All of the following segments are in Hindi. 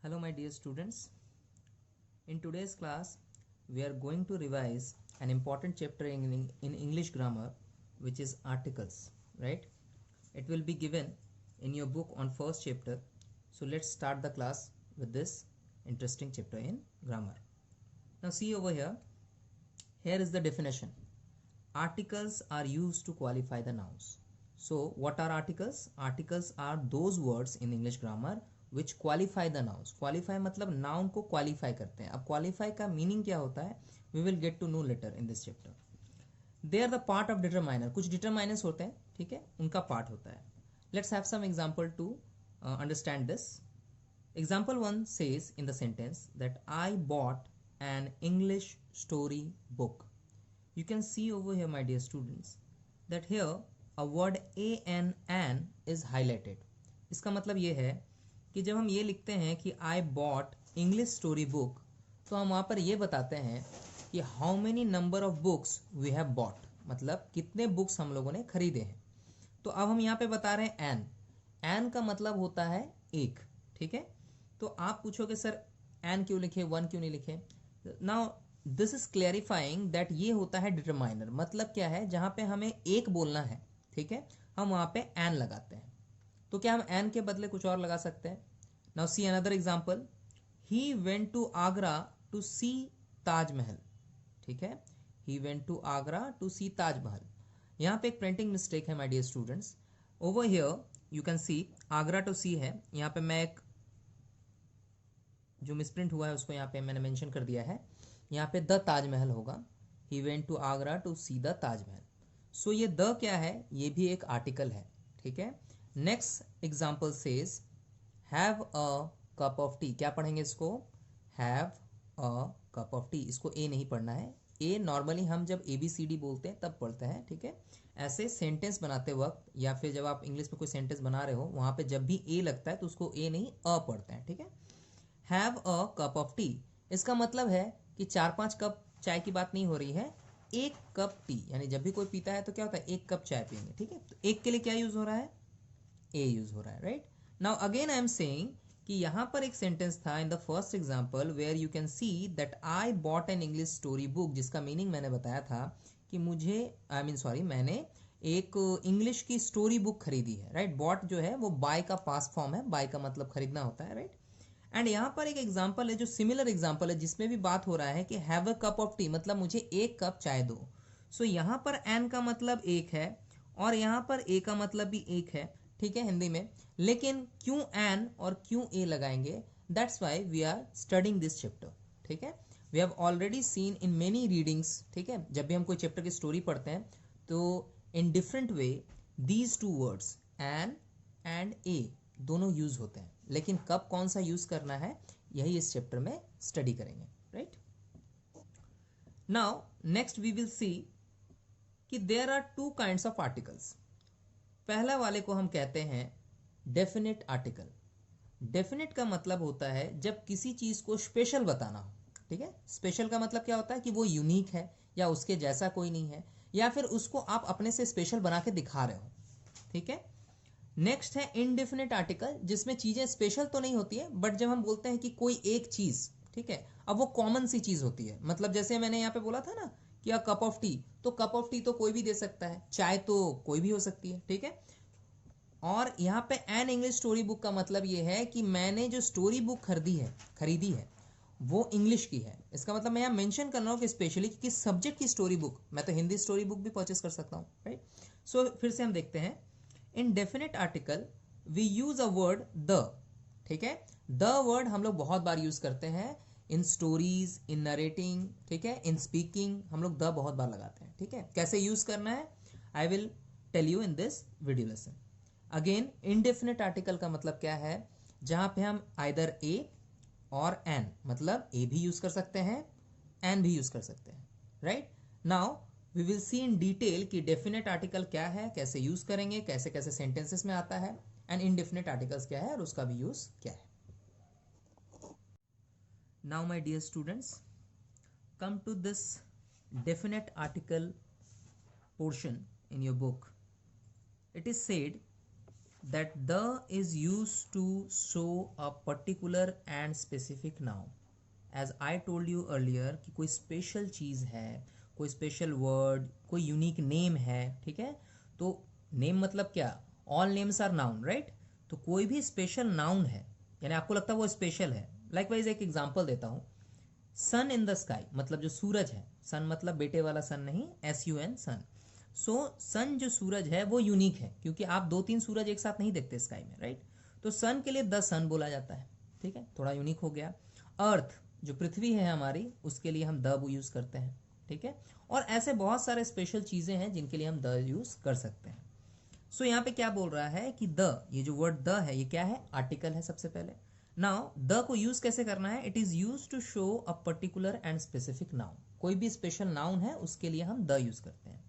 Hello my dear students. In today's class we are going to revise an important chapter in English grammar, which is articles, right? It will be given in your book on first chapter. So let's start the class with this interesting chapter in grammar. Now see over here. Here is the definition. Articles are used to qualify the nouns. So what are articles? Articles are those words in English grammar which qualify the nouns. Qualify मतलब noun को qualify करते हैं. अब qualify का meaning क्या होता है? We will get to know later in this chapter. They are the part of determiner. कुछ determiners होते हैं, ठीक है, उनका part होता है. Let's have some example to understand this. Example 1 says in the sentence that I bought an English story book. You can see over here, my dear students, that here a word an is highlighted. इसका मतलब ये है कि जब हम ये लिखते हैं कि I bought English story book, तो हम वहाँ पर ये बताते हैं कि how many number of books we have bought, मतलब कितने बुक्स हम लोगों ने खरीदे हैं. तो अब हम यहाँ पे बता रहे हैं an का मतलब होता है एक, ठीक है. तो आप पूछोगे सर an क्यों लिखे, वन क्यों नहीं लिखे. Now this is clarifying that ये होता है डिटरमाइनर. मतलब क्या है, जहाँ पे हमें एक बोलना है, ठीक है, हम वहाँ पे an लगाते हैं. तो क्या हम an के बदले कुछ और लगा सकते हैं. Now see another example. He went to Agra to see Taj Mahal, ठीक है. He went to Agra to see Taj Mahal. यहाँ पे एक प्रिंटिंग मिस्टेक है my dear students. Over here you can see Agra to see है, यहाँ पे मैं एक जो मिसप्रिंट हुआ है उसको यहाँ पे मैंने मेंशन कर दिया है. यहाँ पे द ताजमहल होगा. He went to Agra to see the Taj Mahal. So ये द क्या है, ये भी एक आर्टिकल है, ठीक है. Next example says have a cup of T. क्या पढ़ेंगे इसको, have a cup of T. इसको ए नहीं पढ़ना है. ए नॉर्मली हम जब ABCD बोलते हैं तब पढ़ते हैं, ठीक है. ऐसे सेंटेंस बनाते वक्त या फिर जब आप इंग्लिश में कोई सेंटेंस बना रहे हो वहाँ पे जब भी ए लगता है तो उसको ए नहीं अ पढ़ते हैं, ठीक है. Have a cup of T, इसका मतलब है कि 4-5 कप चाय की बात नहीं हो रही है, एक कप टी. यानी जब भी कोई पीता है तो क्या होता है, एक कप चाय पियेंगे, ठीक है. तो एक के लिए क्या यूज हो रहा है, ए यूज हो रहा है, right. Now again I am saying कि यहाँ पर एक सेंटेंस था in the first example where you can see that I bought an English story book, जिसका मीनिंग मैंने बताया था कि मुझे मैंने एक इंग्लिश की स्टोरी बुक खरीदी है, राइट. बॉट जो है वो बाय का पास्ट फॉर्म है, बाय का मतलब खरीदना होता है, राइट. एंड यहाँ पर एक एग्जाम्पल है जो सिमिलर एग्जाम्पल है जिसमें भी बात हो रहा है कि have a cup of T, मतलब मुझे एक कप चाय दो. सो यहाँ पर एन का मतलब एक है और यहाँ पर ए का मतलब भी एक है, ठीक है, हिंदी में. लेकिन क्यों एन और क्यों ए लगाएंगे, that's why we are studying this chapter, ठीक है. We have already seen in many readings, ठीक है. जब भी हम कोई चैप्टर की स्टोरी पढ़ते हैं तो in different way these two words an and a दोनों यूज होते हैं, लेकिन कब कौन सा यूज करना है यही इस चैप्टर में स्टडी करेंगे, right. Now next we will see कि there are two kinds of articles. पहला वाले को हम कहते हैं डेफिनेट आर्टिकल. डेफिनेट का मतलब होता है जब किसी चीज को स्पेशल बताना हो, ठीक है. स्पेशल का मतलब क्या होता है कि वो यूनिक है या उसके जैसा कोई नहीं है या फिर उसको आप अपने से स्पेशल बना के दिखा रहे हो, ठीक है. नेक्स्ट है इनडेफिनेट आर्टिकल, जिसमें चीजें स्पेशल तो नहीं होती है बट जब हम बोलते हैं कि कोई एक चीज, ठीक है, अब वो कॉमन सी चीज होती है. मतलब जैसे मैंने यहाँ पे बोला था ना कि कप ऑफ टी, तो कप ऑफ टी तो कोई भी दे सकता है, चाय तो कोई भी हो सकती है, ठीक है. और यहाँ पे एन इंग्लिश स्टोरी बुक का मतलब ये है कि मैंने जो स्टोरी बुक खरीदी है वो इंग्लिश की है. इसका मतलब मैं यहाँ मेंशन कर रहा हूँ कि स्पेशली किस सब्जेक्ट की स्टोरी बुक, मैं तो हिंदी स्टोरी बुक भी परचेस कर सकता हूँ, राइट. सो फिर से हम देखते हैं. In definite article we use a word the, ठीक है. द वर्ड हम लोग बहुत बार यूज करते हैं इन स्टोरीज, इन नरेटिंग, ठीक है, इन स्पीकिंग हम लोग द बहुत बार लगाते हैं, ठीक है. कैसे यूज करना है I will tell you in this video lesson. Again indefinite article का मतलब क्या है, जहां पे हम आइदर ए और एन, मतलब ए भी यूज कर सकते हैं एन भी यूज कर सकते हैं, right. Now we will see in detail कि डेफिनेट आर्टिकल क्या है, कैसे यूज करेंगे, कैसे कैसे सेंटेंसेस में आता है, एंड इनडेफिनेट आर्टिकल्स क्या है और उसका भी यूज क्या है. Now my dear students, come to this definite article portion in your book. It is said that the is used to show a particular and specific noun. As I told you earlier कि कोई स्पेशल चीज़ है, कोई स्पेशल वर्ड, कोई यूनिक नेम है, ठीक है। तो नेम मतलब क्या, all names are noun, right. तो कोई भी स्पेशल नाउन है यानी आपको लगता है वो स्पेशल है। लाइकवाइज एक एग्जांपल देता हूँ, सन इन द स्काई मतलब जो सूरज है, सन मतलब बेटे वाला सन नहीं, SUN सन। सो सन जो सूरज है वो यूनिक है क्योंकि आप 2-3 सूरज एक साथ नहीं देखते स्काई में, राइट। तो सन के लिए द सन बोला जाता है, ठीक है, थोड़ा यूनिक हो गया। अर्थ जो पृथ्वी है हमारी, उसके लिए हम द यूज़ करते हैं, ठीक है। और ऐसे बहुत सारे स्पेशल चीज़ें हैं जिनके लिए हम द यूज़ कर सकते हैं। सो यहाँ पे क्या बोल रहा है कि द, ये जो वर्ड द है ये क्या है, आर्टिकल है सबसे पहले। नाउ द को यूज कैसे करना है, it is use to show a particular and specific noun. कोई भी स्पेशल नाउन है उसके लिए हम द यूज करते हैं।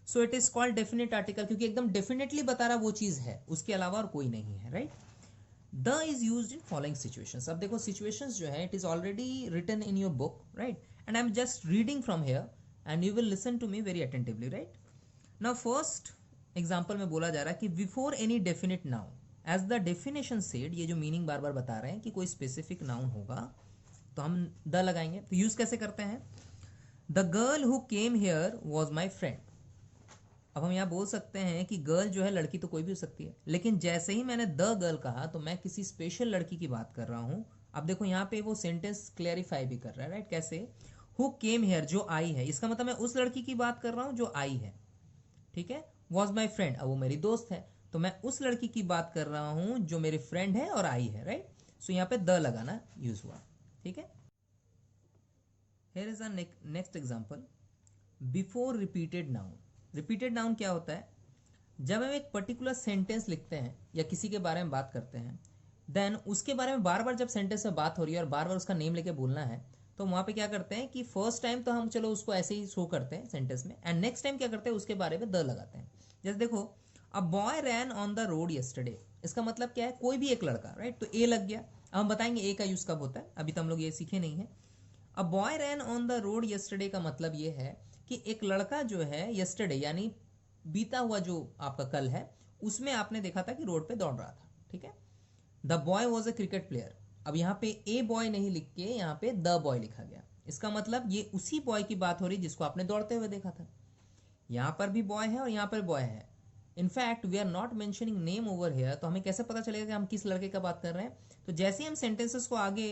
So it is called definite article क्योंकि एकदम डेफिनेटली बता रहा वो चीज है, उसके अलावा और कोई नहीं है, right. The is use in following situations. अब देखो सिचुएशंस जो है it is already written in your book, right, and I am just reading from here and you will listen to me very attentively, right. Now first example में बोला जा रहा है कि before any definite noun, as the definition said, ये जो मीनिंग बार बार बता रहे हैं कि कोई स्पेसिफिक नाउन होगा तो हम द लगाएंगे। तो यूज कैसे करते हैं, the girl who came here was my friend. अब हम यहाँ बोल सकते हैं कि गर्ल जो है लड़की तो कोई भी हो सकती है, लेकिन जैसे ही मैंने द गर्ल कहा तो मैं किसी स्पेशल लड़की की बात कर रहा हूँ। अब देखो यहाँ पे वो सेंटेंस क्लैरिफाई भी कर रहा है, राइट। कैसे, हु केम हेयर जो आई है, इसका मतलब मैं उस लड़की की बात कर रहा हूँ जो आई है, ठीक है। वॉज माई फ्रेंड, अब वो मेरी दोस्त है तो मैं उस लड़की की बात कर रहा हूं जो मेरी फ्रेंड है और आई है, राइट। सो यहाँ पे द लगाना यूज हुआ, ठीक है। Here is a next example, before repeated noun. Repeated noun क्या होता है, जब हम एक पर्टिकुलर सेंटेंस लिखते हैं या किसी के बारे में बात करते हैं, देन उसके बारे में बार बार जब सेंटेंस में बात हो रही है और बार बार उसका नेम लेके बोलना है, तो वहाँ पे क्या करते हैं कि फर्स्ट टाइम तो हम चलो उसको ऐसे ही शो करते हैं सेंटेंस में, एंड नेक्स्ट टाइम क्या करते हैं उसके बारे में द लगाते हैं। जैसे देखो, a boy ran on the road yesterday, इसका मतलब क्या है, कोई भी एक लड़का, राइट। तो ए लग गया। अब हम बताएंगे ए का यूज कब होता है, अभी तो हम लोग ये सीखे नहीं है। A boy ran on the road yesterday का मतलब ये है कि एक लड़का जो है यस्टरडे यानी बीता हुआ जो आपका कल है, उसमें आपने देखा था कि रोड पे दौड़ रहा था, ठीक है। The boy was a cricket player. अब यहाँ पे ए बॉय नहीं लिख के यहाँ पे द बॉय लिखा गया, इसका मतलब ये उसी बॉय की बात हो रही जिसको आपने दौड़ते हुए देखा था। यहाँ पर भी बॉय है और यहाँ पर बॉय है। In fact we are not mentioning name over here, तो हमें कैसे पता चलेगा कि हम किस लड़के का बात कर रहे हैं। तो जैसे ही हम सेंटेंसेस को आगे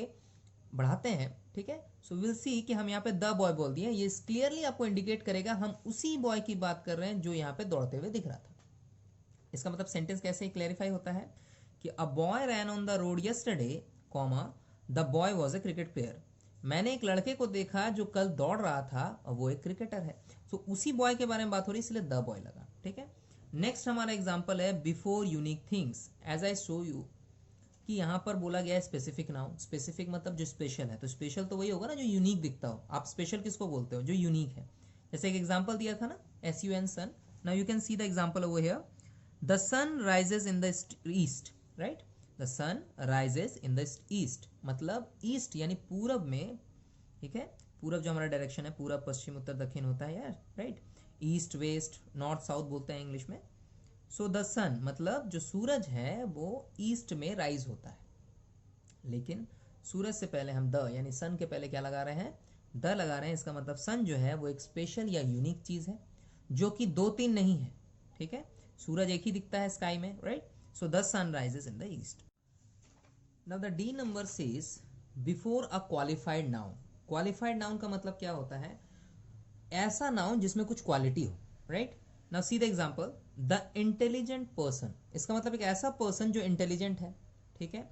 बढ़ाते हैं, ठीक है, सो विल सी कि हम यहाँ पे द बॉय बोल दिए, ये क्लियरली आपको इंडिकेट करेगा हम उसी बॉय की बात कर रहे हैं जो यहाँ पे दौड़ते हुए दिख रहा था। इसका मतलब सेंटेंस कैसे क्लैरिफाई होता है कि a boy ran on the road yesterday, comma the boy was a cricket player. मैंने एक लड़के को देखा जो कल दौड़ रहा था और वो एक क्रिकेटर है। तो उसी बॉय के बारे में बात हो रही है इसलिए द बॉय लगा, ठीक है। नेक्स्ट हमारा एग्जांपल है before unique things, as I show you, कि यहाँ पर बोला गया है स्पेसिफिक नाउन। स्पेसिफिक मतलब जो स्पेशल है, तो स्पेशल तो वही होगा ना जो यूनिक दिखता हो। आप स्पेशल किसको बोलते हो, जो यूनिक है। जैसे एक एग्जांपल दिया था ना, SUN sun. Now you can see the example over here, the sun rises in the east, right. The sun rises in the east मतलब ईस्ट यानी पूरब में, ठीक है। पूरब जो हमारा डायरेक्शन है, पूरब पश्चिम उत्तर दक्षिण होता है यार, right. East west north south बोलते हैं इंग्लिश में। सो द सन मतलब जो सूरज है वो ईस्ट में राइज होता है, लेकिन सूरज से पहले हम द यानी सन के पहले क्या लगा रहे हैं, द लगा रहे हैं। इसका मतलब सन जो है वो एक स्पेशल या यूनिक चीज है जो कि 2-3 नहीं है, ठीक है। सूरज एक ही दिखता है स्काई में, right. So the sun rises in the east. Now the D number says before a qualified noun. Qualified noun का मतलब क्या होता है, ऐसा नाउन जिसमें कुछ क्वालिटी हो, right. Now see the example, the intelligent person, इसका मतलब एक ऐसा पर्सन जो इंटेलिजेंट है, ठीक है,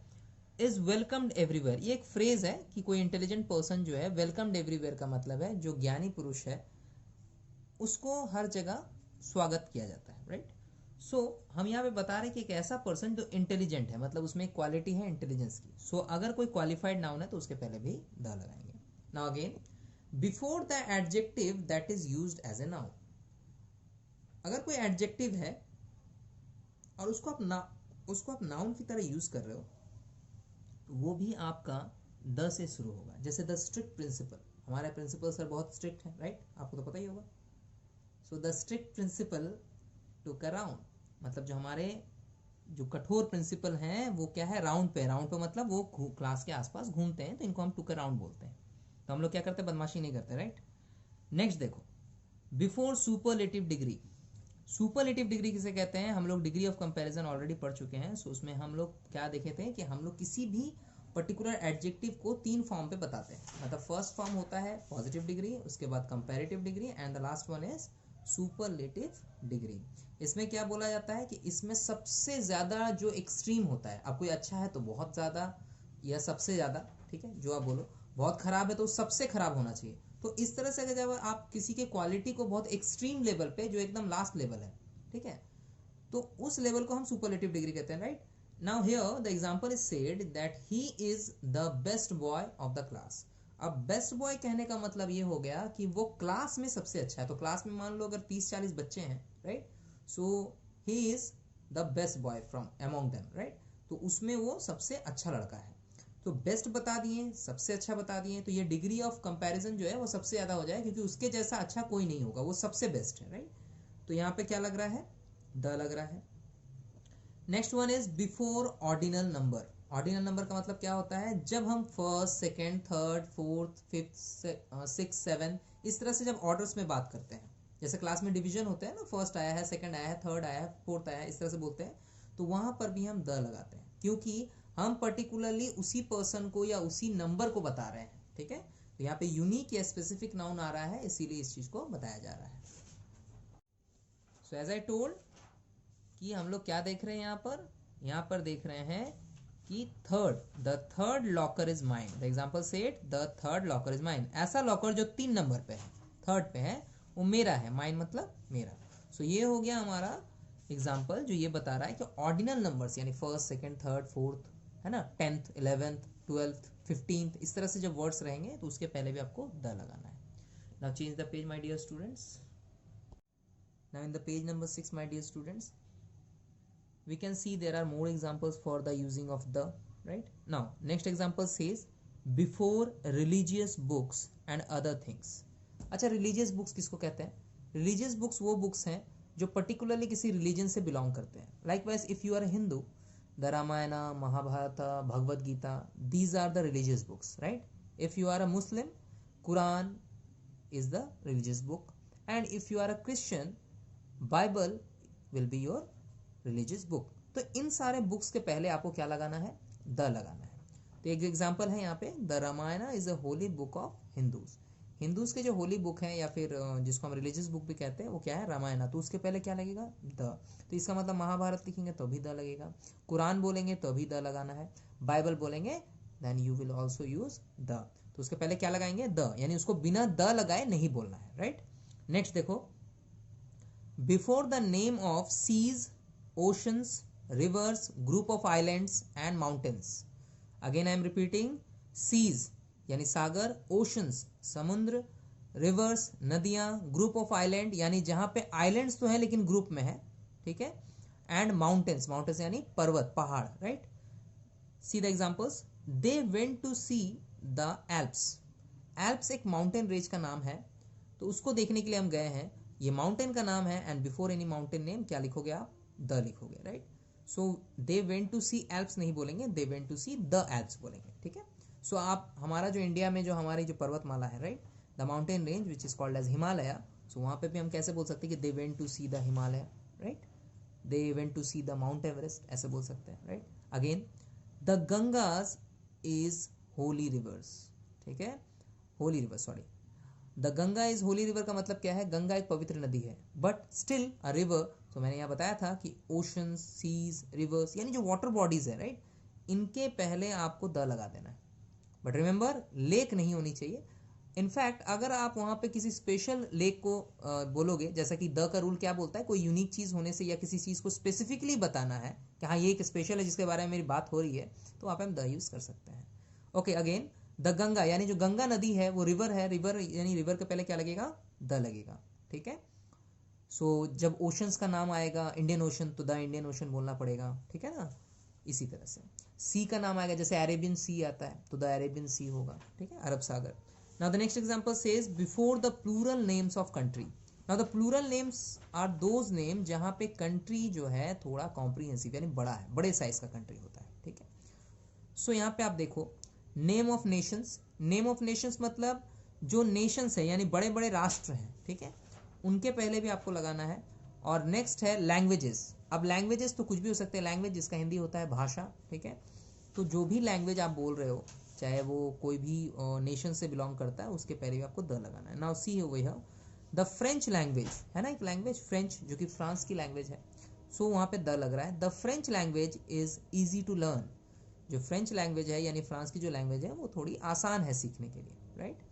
इज वेलकम्ड एवरीवेयर। ये एक फ्रेज है कि कोई इंटेलिजेंट पर्सन जो है, वेलकम्ड एवरीवेयर का मतलब है जो ज्ञानी पुरुष है उसको हर जगह स्वागत किया जाता है, राइट। सो हम यहाँ पे बता रहे हैं कि एक ऐसा पर्सन जो इंटेलिजेंट है, मतलब उसमें क्वालिटी है इंटेलिजेंस की। सो अगर कोई क्वालिफाइड नाउन है तो उसके पहले भी द लगाएंगे। Now again, before the adjective that is used as a noun. अगर कोई एडजेक्टिव है और उसको आप नाउन की तरह यूज कर रहे हो तो वो भी आपका द से शुरू होगा। जैसे द स्ट्रिक्ट प्रिंसिपल, हमारे प्रिंसिपल सर बहुत स्ट्रिक्ट है, राइट, आपको तो पता ही होगा। So the strict principal took a round, मतलब जो हमारे जो कठोर प्रिंसिपल हैं वो क्या है, राउंड पे। राउंड पे मतलब वो क्लास के आसपास घूमते हैं, तो इनको हम टुक अराउंड बोलते हैं। तो हम लोग क्या करते हैं, बदमाशी नहीं करते, राइट। नेक्स्ट देखो, before superlative degree. Superlative degree किसे कहते हैं, हम लोग डिग्री ऑफ कंपैरिजन ऑलरेडी पढ़ चुके हैं। सो उसमें हम लोग क्या देखे थे कि हम लोग किसी भी पर्टिकुलर एडजेक्टिव को 3 फॉर्म पे बताते हैं। मतलब फर्स्ट फॉर्म होता है पॉजिटिव डिग्री, उसके बाद comparative degree, and the last one is superlative degree. इसमें क्या बोला जाता है कि इसमें सबसे ज़्यादा जो एक्सट्रीम होता है, अब कोई अच्छा है तो बहुत ज़्यादा या सबसे ज़्यादा, ठीक है, जो आप बोलो। बहुत ख़राब है तो सबसे ख़राब होना चाहिए। तो इस तरह से अगर जब आप किसी के क्वालिटी को बहुत एक्सट्रीम लेवल पे, जो एकदम लास्ट लेवल है, ठीक है, तो उस लेवल को हम सुपरलेटिव डिग्री कहते हैं, right. Now here the example is said that he is the best boy of the class. अब बेस्ट बॉय कहने का मतलब ये हो गया कि वो क्लास में सबसे अच्छा है। तो क्लास में मान लो अगर 30-40 बच्चे हैं, right, so he is the best boy from among them, right. तो उसमें वो सबसे अच्छा लड़का है। तो बेस्ट बता दिए, सबसे अच्छा बता दिए, तो ये डिग्री ऑफ कंपैरिजन जो है वो सबसे ज़्यादा हो जाए, क्योंकि उसके जैसा अच्छा कोई नहीं होगा, वो सबसे बेस्ट है, राइट। तो यहाँ पे क्या लग रहा है, द लग रहा है। Next one is before ordinal number. Ordinal number का मतलब क्या होता है, जब हम first, second, third, fourth, fifth, six, seven, इस तरह से जब ऑर्डर्स में बात करते हैं, जैसे क्लास में डिवीजन होते हैं ना, फर्स्ट आया है, सेकंड आया है, थर्ड आया है, फोर्थ आया है, इस तरह से बोलते हैं, तो वहां पर भी हम द लगाते हैं, क्योंकि हम पर्टिकुलरली उसी पर्सन को या उसी नंबर को बता रहे हैं, ठीक है। तो यहाँ पे यूनिक या स्पेसिफिक नाउन आ रहा है, इसीलिए इस चीज को बताया जा रहा है। सो एज आई टोल्ड कि हम लोग क्या देख रहे हैं यहाँ पर देख रहे हैं कि the third locker is mine. The example set the third locker is mine. ऐसा लॉकर जो 3 नंबर पे है, थर्ड पे है, वो मेरा है। माइन मतलब मेरा। सो ये हो गया हमारा एग्जाम्पल जो ये बता रहा है कि ऑर्डिनल नंबर्स यानी फर्स्ट, सेकेंड, थर्ड, फोर्थ, है ना, 10th, 11th, 12th, 15th, इस तरह से जब वर्ड्स रहेंगे तो उसके पहले भी आपको द लगाना है। Now change the page my dear students. Now in the page number 6 my dear students, we can see there are more examples for the using of the, right. Now next example says before religious books and other things. अच्छा, religious books किसको कहते हैं, religious books वो books हैं जो particularly किसी religion से belong करते हैं। Likewise if you are a Hindu, the Ramayana, Mahabharata, Bhagavad Gita, these are the religious books, right. If you are a Muslim, Quran is the religious book, and if you are a Christian, Bible will be your religious book. तो इन सारे बुक्स के पहले आपको क्या लगाना है, द लगाना है। तो एक एग्जांपल है यहाँ पे, the Ramayana is a holy book of Hindus. Hindus के जो होली बुक है या फिर जिसको हम रिलीजियस बुक भी कहते हैं, वो क्या है, रामायण। तो उसके पहले क्या लगेगा, द। तो इसका मतलब महाभारत लिखेंगे तो भी द लगेगा, कुरान बोलेंगे तो भी द लगाना है, बाइबल बोलेंगे then you will also use the. तो उसके पहले क्या लगाएंगे, द, यानी उसको बिना द लगाए नहीं बोलना है, राइट। नेक्स्ट देखो, before the name of seas, oceans, rivers, group of islands and mountains. Again I am repeating, seas यानी सागर, oceans समुद्र, rivers नदियाँ, group of island यानी जहाँ पे islands तो है लेकिन ग्रुप में है, ठीक है, and mountains, mountains यानी पर्वत, पहाड़, right. See the examples. They went to see the Alps. Alps एक माउंटेन रेंज का नाम है, तो उसको देखने के लिए हम गए हैं। ये माउंटेन का नाम है, and before any mountain name क्या लिखोगे आप, द लिखोगे, right. So they went to see Alps नहीं बोलेंगे, they went to see the Alps बोलेंगे, ठीक है। सो आप हमारा जो इंडिया में जो हमारी जो पर्वतमाला है, right, the mountain range which is called as Himalaya, so वहाँ पे भी हम कैसे बोल सकते हैं कि they went to see the Himalaya, right, they went to see the Mount Everest, ऐसे बोल सकते हैं, right. Again the Ganges is holy rivers, ठीक है, holy river, sorry, the Ganga is holy river का मतलब क्या है, गंगा एक पवित्र नदी है, बट स्टिल अ रिवर। तो मैंने यहाँ बताया था कि ओशन, सीज, रिवर्स यानी जो वाटर बॉडीज है, राइट, इनके पहले आपको द लगा देना है। बट रिमेंबर, लेक नहीं होनी चाहिए। इनफैक्ट अगर आप वहाँ पे किसी स्पेशल लेक को बोलोगे, जैसा कि द का रूल क्या बोलता है, कोई यूनिक चीज़ होने से या किसी चीज़ को स्पेसिफिकली बताना है कि हाँ ये एक स्पेशल है जिसके बारे में मेरी बात हो रही है, तो आप हम द यूज़ कर सकते हैं। ओके, अगेन द गंगा यानी जो गंगा नदी है वो रिवर है, रिवर यानी रिवर के पहले क्या लगेगा, द लगेगा, ठीक है। सो जब ओशंस का नाम आएगा, इंडियन ओशन, तो द इंडियन ओशन बोलना पड़ेगा, ठीक है ना। इसी तरह से सी का नाम आएगा, जैसे अरेबियन सी आता है तो द अरेबियन सी होगा, ठीक है, अरब सागर। Now the next example says before the plural names of country. Now the plural names are those name जहाँ पे कंट्री जो है थोड़ा कॉम्प्रिहेंसिव यानी बड़ा है, बड़े साइज का कंट्री होता है, ठीक है। सो यहाँ पे आप देखो name of Nations, name of Nations मतलब जो नेशंस है यानी बड़े बड़े राष्ट्र हैं, ठीक है, उनके पहले भी आपको लगाना है। और नेक्स्ट है लैंग्वेजेस। अब लैंग्वेजेस तो कुछ भी हो सकते हैं, लैंग्वेज जिसका हिंदी होता है भाषा, ठीक है। तो जो भी लैंग्वेज आप बोल रहे हो, चाहे वो कोई भी नेशन से बिलोंग करता है, उसके पहले भी आपको द लगाना है। नाउ सी हो वही द फ्रेंच लैंग्वेज है ना, एक लैंग्वेज फ्रेंच जो कि फ्रांस की लैंग्वेज है, सो वहाँ पे द लग रहा है। The French language is easy to learn, जो फ्रेंच लैंग्वेज है यानी फ्रांस की जो लैंग्वेज है वो थोड़ी आसान है सीखने के लिए, right.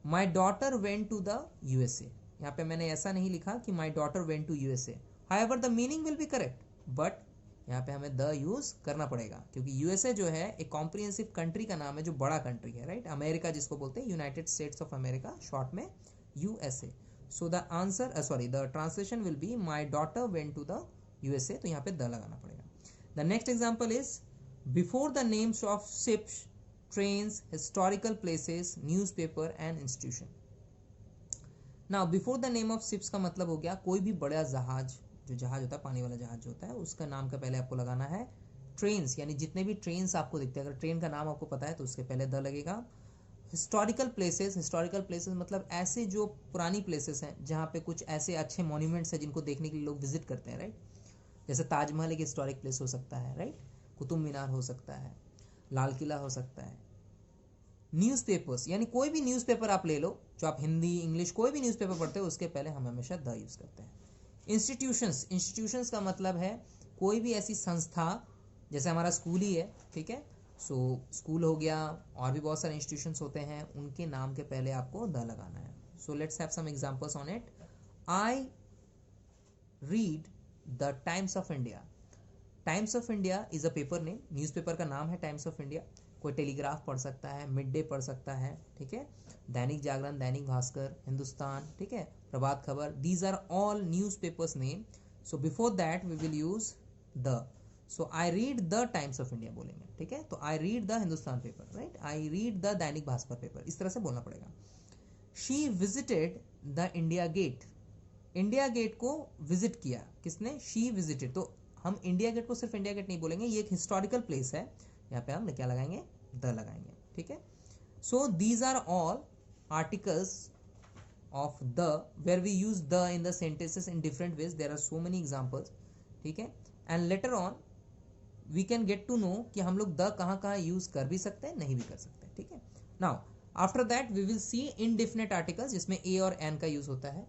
My daughter went to the USA, यहाँ पे मैंने ऐसा नहीं लिखा कि my daughter went to USA, however the meaning will be correct, but यहाँ पे हमें द यूज करना पड़ेगा क्योंकि यूएसए जो है एक कॉम्प्रिहेंसिव कंट्री का नाम है जो बड़ा कंट्री है, राइट। अमेरिका जिसको बोलते हैं, United States of America, short में USA. So the answer sorry the translation will be my daughter went to the USA, तो यहाँ पे द लगाना पड़ेगा। The next example is before the names of ships, trains, historical places, newspaper and institution. Now before the name of ships का मतलब हो गया कोई भी बड़ा जहाज, जो जहाज होता है पानी वाला जहाज जो होता है, उसका नाम का पहले आपको लगाना है। ट्रेन्स यानी जितने भी ट्रेन्स आपको दिखते हैं, अगर ट्रेन का नाम आपको पता है तो उसके पहले द लगेगा। हिस्टोरिकल प्लेसेस, हिस्टोरिकल प्लेसेस मतलब ऐसे जो पुरानी प्लेसेस हैं जहाँ पे कुछ ऐसे अच्छे मॉन्यूमेंट्स हैं जिनको देखने के लिए लोग विजिट करते हैं, राइट। जैसे ताजमहल एक हिस्टोरिक प्लेस हो सकता है, राइट। कुतुब मीनार हो सकता है, लाल किला हो सकता है। न्यूज़पेपर्स यानी कोई भी न्यूज़पेपर आप ले लो, जो आप हिंदी इंग्लिश कोई भी न्यूज़पेपर पढ़ते हो उसके पहले हम हमेशा द यूज़ करते हैं। इंस्टीट्यूशंस, इंस्टीट्यूशंस का मतलब है कोई भी ऐसी संस्था, जैसे हमारा स्कूल ही है, ठीक है। सो स्कूल हो गया, और भी बहुत सारे इंस्टीट्यूशंस होते हैं, उनके नाम के पहले आपको द लगाना है। So let's have some examples on it. I read the Times of India. Times of India is a paper name, newspaper का नाम है टाइम्स ऑफ इंडिया। कोई टेलीग्राफ पढ़ सकता है, मिड डे पढ़ सकता है, ठीक है, दैनिक जागरण, दैनिक भास्कर, हिंदुस्तान, ठीक है, Prabhat Khabar, these are all news papers name. So before that we will use the. So I read the Times of India बोलेंगे, ठीक है। तो I read the Hindustan paper, right, I read the Dainik Bhaskar paper, इस तरह से बोलना पड़ेगा। She visited the India Gate, India Gate को विजिट किया किसने, शी विजिटेड। तो हम इंडिया गेट को सिर्फ इंडिया गेट नहीं बोलेंगे, ये एक हिस्टोरिकल प्लेस है, यहाँ पे हम क्या लगाएंगे, द लगाएंगे, ठीक है। So these are all articles of the where we use the in the sentences in different ways, there are so many examples, ठीक है। And later on we can get to know कि हम लोग द कहाँ कहाँ यूज कर भी सकते हैं, नहीं भी कर सकते, ठीक है। Now after that we will see indefinite articles जिसमें ए और एन का यूज होता है।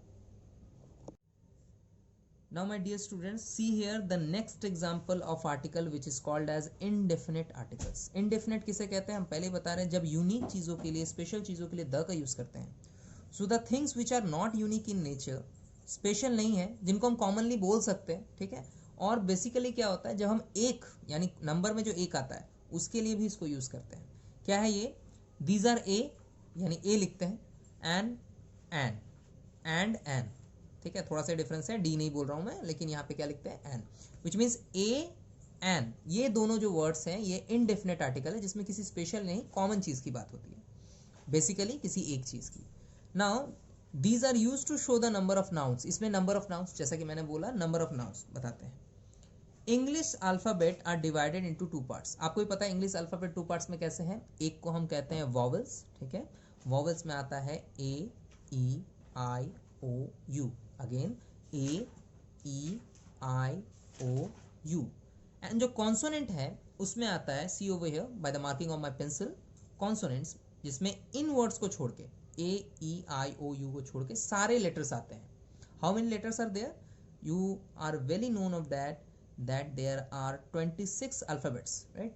Now my dear students, see here the next example of article which is called as indefinite articles. Indefinite किसे कहते हैं, हम पहले बता रहे हैं, जब यूनिक चीज़ों के लिए, स्पेशल चीज़ों के लिए द का यूज़ करते हैं। So the things which are not unique in nature, special नहीं है, जिनको हम कॉमनली बोल सकते हैं, ठीक है। और बेसिकली क्या होता है, जब हम एक यानी नंबर में जो एक आता है उसके लिए भी इसको यूज़ करते हैं। क्या है ये, दीज आर ए यानी ए लिखते हैं, एंड एन, ठीक है, थोड़ा सा डिफरेंस है, डी नहीं बोल रहा हूँ मैं, लेकिन यहाँ पे क्या लिखते हैं, an, which means a an. ये दोनों जो वर्ड्स हैं ये इनडेफिनेट आर्टिकल है जिसमें किसी स्पेशल नहीं, कॉमन चीज़ की बात होती है, बेसिकली किसी एक चीज़ की। Now these are use to show the number of nouns, इसमें नंबर ऑफ नाउन्स, जैसा कि मैंने बोला, नंबर ऑफ नाउन्स बताते हैं। English alphabet are divided into two parts, आपको भी पता है इंग्लिश अल्फ़ाबेट टू पार्ट्स में कैसे हैं। एक को हम कहते हैं वॉवल्स, ठीक है, वॉवल्स में आता है A, E, I, O, U, again A, E, I, O, U. And जो कॉन्सोनेंट है उसमें आता है, see over here by the marking of my pencil, consonants, जिसमें इन वर्ड्स को छोड़ के, ए, ई, आई, ओ, यू को छोड़ के सारे लेटर्स आते हैं। How many letters are there, you are very known of that there are 26 alphabets, राइट।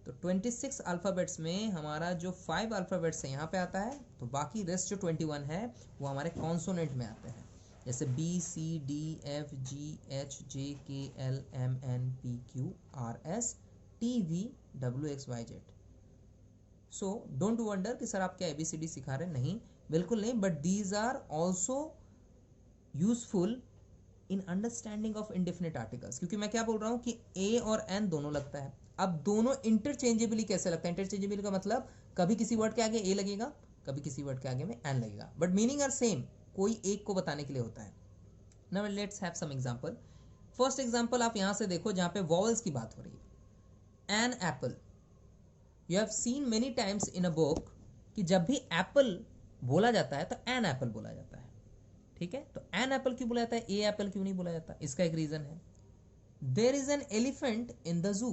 तो 26 अल्फ़ाबेट्स में हमारा जो 5 अल्फ़ाबेट्स है यहाँ पे आता है, तो बाकी रेस्ट जो 21 है वो हमारे कॉन्सोनेंट में आते हैं, जैसे B, C, D, F, G, H, J, K, L, M, N, P, Q, R, S, T, V, W, X, Y, Z. So don't wonder कि सर आप क्या ABCD सिखा रहे हैं, नहीं, बिल्कुल नहीं, but these are also useful in understanding of indefinite articles, क्योंकि मैं क्या बोल रहा हूँ कि ए और एन दोनों लगता है। अब दोनों इंटरचेंजेबली कैसे लगता है, इंटरचेंजेबली का मतलब कभी किसी वर्ड के आगे ए लगेगा, कभी किसी वर्ड के आगे में एन लगेगा, बट मीनिंग आर सेम, कोई एक को बताने के लिए होता है। Now let's have some example. First example आप यहां से देखो जहां पे वॉवल्स की बात हो रही है. An apple. You have seen many times in a book कि जब भी एप्पल बोला जाता है तो एन एप्पल बोला जाता है. ठीक है, तो एन एप्पल क्यों बोला जाता है, ए एप्पल क्यों नहीं बोला जाता? इसका एक रीजन है. There is an elephant in the zoo.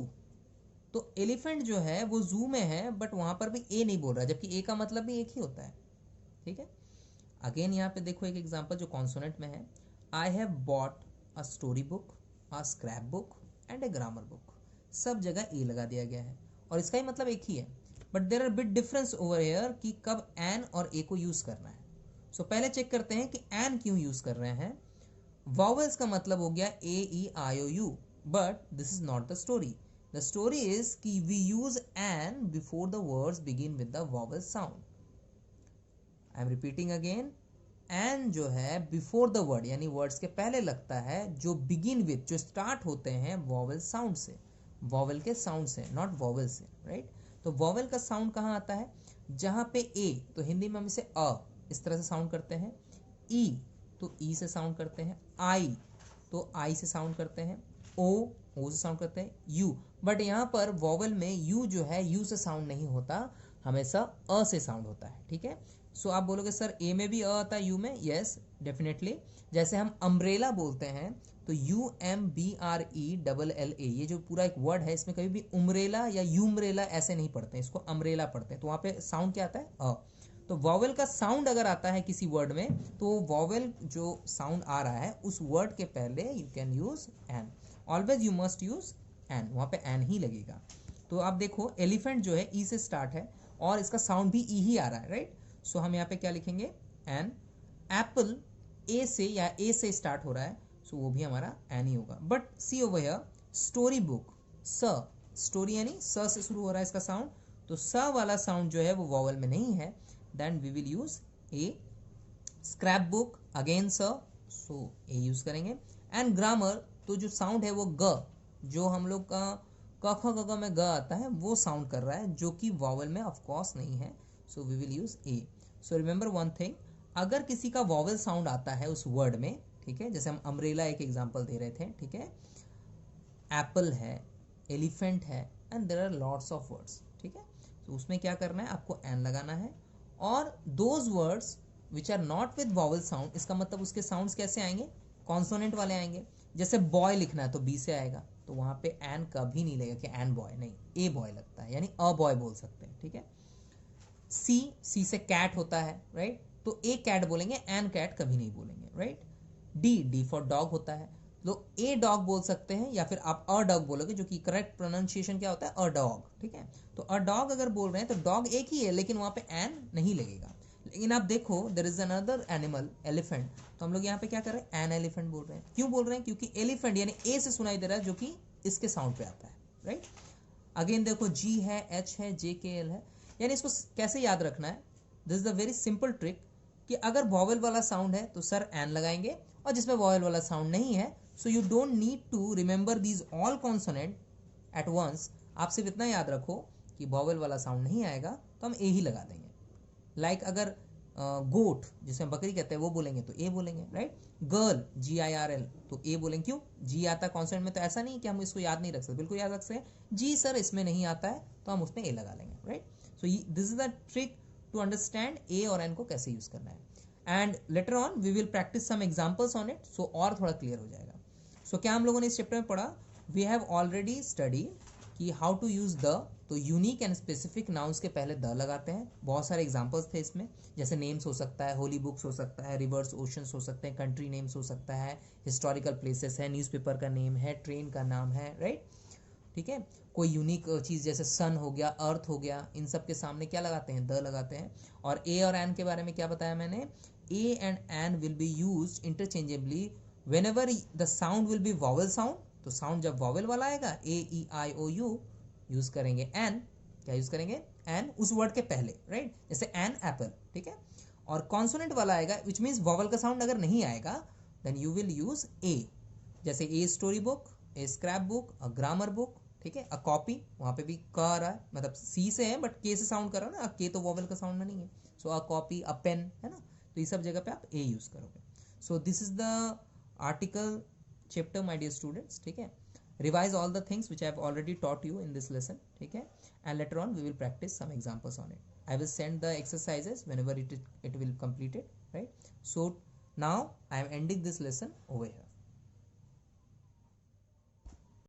तो एलिफेंट जो है वो जू में है, बट वहां पर भी ए नहीं बोल रहा, जबकि ए का मतलब भी एक ही होता है. ठीक है. अगेन यहाँ पे देखो एक एग्जांपल जो कॉन्सोनेंट में है. I have bought a story book, a scrap book and A grammar book. सब जगह ए लगा दिया गया है और इसका ही मतलब एक ही है. But there are bit difference over here कि कब एन और ए को यूज करना है. सो पहले चेक करते हैं कि एन क्यों यूज कर रहे हैं. वॉवेल्स का मतलब हो गया A E I O U, but this is not the story. The story is कि we use an before the words begin with the vowel sound. I am repeating again. An जो है बिफोर द वर्ड यानी वर्ड्स के पहले लगता है, जो बिगिन विद जो स्टार्ट होते हैं वॉवेल साउंड से, वॉवेल के साउंड से, नॉट वॉवेल से. राइट. तो वॉवेल का साउंड कहाँ आता है? जहां पे ए तो हिंदी में हम इसे अ इस तरह से साउंड करते हैं. ई तो ई से साउंड करते हैं. आई तो आई से साउंड करते हैं. ओ से साउंड करते हैं. यू, बट यहाँ पर वॉवेल में यू जो है यू से साउंड नहीं होता, हमेशा अ से साउंड होता है. ठीक है. सो आप बोलोगे सर ए में भी अ आता है यू में. Yes definitely. जैसे हम अम्ब्रेला बोलते हैं तो U M B R E double L A, ये जो पूरा एक वर्ड है इसमें कभी भी उम्ब्रेला या यूम्ब्रेला ऐसे नहीं पढ़ते हैं, इसको अम्ब्रेला पढ़ते हैं. तो वहाँ पे साउंड क्या आता है? अ. तो वॉवेल का साउंड अगर आता है किसी वर्ड में तो वॉवेल जो साउंड आ रहा है उस वर्ड के पहले you can use N. Always you must use N, वहाँ पे एन ही लगेगा. तो आप देखो एलिफेंट जो है ई से स्टार्ट है और इसका साउंड भी ई ही आ रहा है. राइट. सो हम यहाँ पे क्या लिखेंगे? एन. एप्पल ए से या ए से स्टार्ट हो रहा है, सो वो भी हमारा एन ही होगा. But see over here story book, स स्टोरी यानी स से शुरू हो रहा है इसका साउंड, तो स वाला साउंड जो है वो वॉवेल में नहीं है, then we will use a. Scrap book again स, सो ए यूज करेंगे. एंड ग्रामर तो जो साउंड है वो ग, जो हम लोग का क ख ग घ में ग आता है वो साउंड कर रहा है, जो कि वॉवेल में ऑफ कोर्स नहीं है, so we will use a. So remember one thing, अगर किसी का वॉवेल साउंड आता है उस वर्ड में, ठीक है, जैसे हम अम्ब्रेला एक एग्जांपल दे रहे थे, ठीक है, एप्पल है, एलिफेंट है, and there are lots of words. ठीक है. तो उसमें क्या करना है? आपको एन लगाना है. और those words which are not with vowel sound, इसका मतलब उसके साउंड्स कैसे आएंगे? कॉन्सोनेंट वाले आएंगे. जैसे बॉय लिखना है तो बी से आएगा, तो वहां पे एन कभी नहीं लगेगा कि एन बॉय, नहीं, ए बॉय लगता है, यानी अ बॉय बोल सकते हैं. ठीक है. सी से कैट होता है. राइट. तो ए कैट बोलेंगे, एन कैट कभी नहीं बोलेंगे. राइट. डी फॉर डॉग होता है, तो ए डॉग बोल सकते हैं, या फिर आप अ डॉग बोलोगे, जो कि करेक्ट प्रोनाउंसिएशन क्या होता है? A dog. ठीक है. तो अ डॉग अगर बोल रहे हैं तो डॉग एक ही है, लेकिन वहां पे एन नहीं लगेगा. लेकिन आप देखो there is another animal elephant, तो हम लोग यहाँ पे क्या कर रहे हैं? एन एलिफेंट बोल रहे हैं. क्यों बोल रहे हैं? क्योंकि एलिफेंट यानी ए से सुनाई दे रहा है, जो कि इसके साउंड पे आता है. राइट. अगेन देखो जी है, एच है, जे के एल है, यानी इसको कैसे याद रखना है? This is a very simple trick कि अगर वॉवेल वाला साउंड है तो सर एन लगाएंगे, और जिसमें वॉवेल वाला साउंड नहीं है, so you don't need to remember these all consonant at once. आप सिर्फ इतना याद रखो कि वॉवेल वाला साउंड नहीं आएगा तो हम ए ही लगा देंगे. लाइक अगर गोट जिसे हम बकरी कहते हैं वो बोलेंगे तो ए बोलेंगे. राइट. गर्ल GIRL तो ए बोलेंगे. क्यों? जी आता कॉन्सोनेंट में, तो ऐसा नहीं कि हम इसको याद नहीं रख सकते, बिल्कुल याद रख सकते हैं. जी सर इसमें नहीं आता है तो हम उसमें ए लगा लेंगे. Right. So this is the trick to understand a और एन को कैसे यूज करना है. And later on we will practice some examples on it, so और थोड़ा क्लियर हो जाएगा. सो क्या हम लोगों ने इस चैप्टर में पढ़ा? वी हैव ऑलरेडी स्टडी कि हाउ टू यूज द. तो यूनिक एंड स्पेसिफिक नाउन्स के पहले द लगाते हैं. बहुत सारे एग्जांपल्स थे इसमें, जैसे नेम्स हो सकता है, होली बुक्स हो सकता है, रिवर्स ओशंस हो सकते हैं, कंट्री नेम्स हो सकता है, हिस्टोरिकल प्लेसेस है, न्यूज़पेपर का नेम है, ट्रेन का नाम है. राइट. ठीक है. कोई यूनिक चीज़ जैसे सन हो गया, अर्थ हो गया, इन सब के सामने क्या लगाते हैं? द लगाते हैं. और ए और एन के बारे में क्या बताया मैंने? A and an will be used interchangeably whenever the sound will be vowel sound. तो साउंड जब वॉवेल वाला आएगा AEIOU यूज करेंगे एन. क्या यूज करेंगे? एन उस वर्ड के पहले. राइट. जैसे एन एप्पल. ठीक है. और कॉन्सोनेंट वाला आएगा विच मीन्स वॉवेल का साउंड अगर नहीं आएगा देन यू विल यूज ए. जैसे a story book, A scrap book, a grammar book. ठीक है. अ कॉपी, वहां पे भी क आ रहा है, मतलब सी से है बट के से साउंड कर रहा है ना, के तो वॉवेल का साउंड में नहीं है. सो अ कॉपी, अ पेन, है ना, तो ये सब जगह पे आप ए यूज करोगे. सो this is the article chapter, my dear students. ठीक है, revise all the things which I have already taught you in this lesson. ठीक है, and later on we will practice some examples on it. I will send the exercises whenever it will complete it, right? So now I am ending this lesson over here.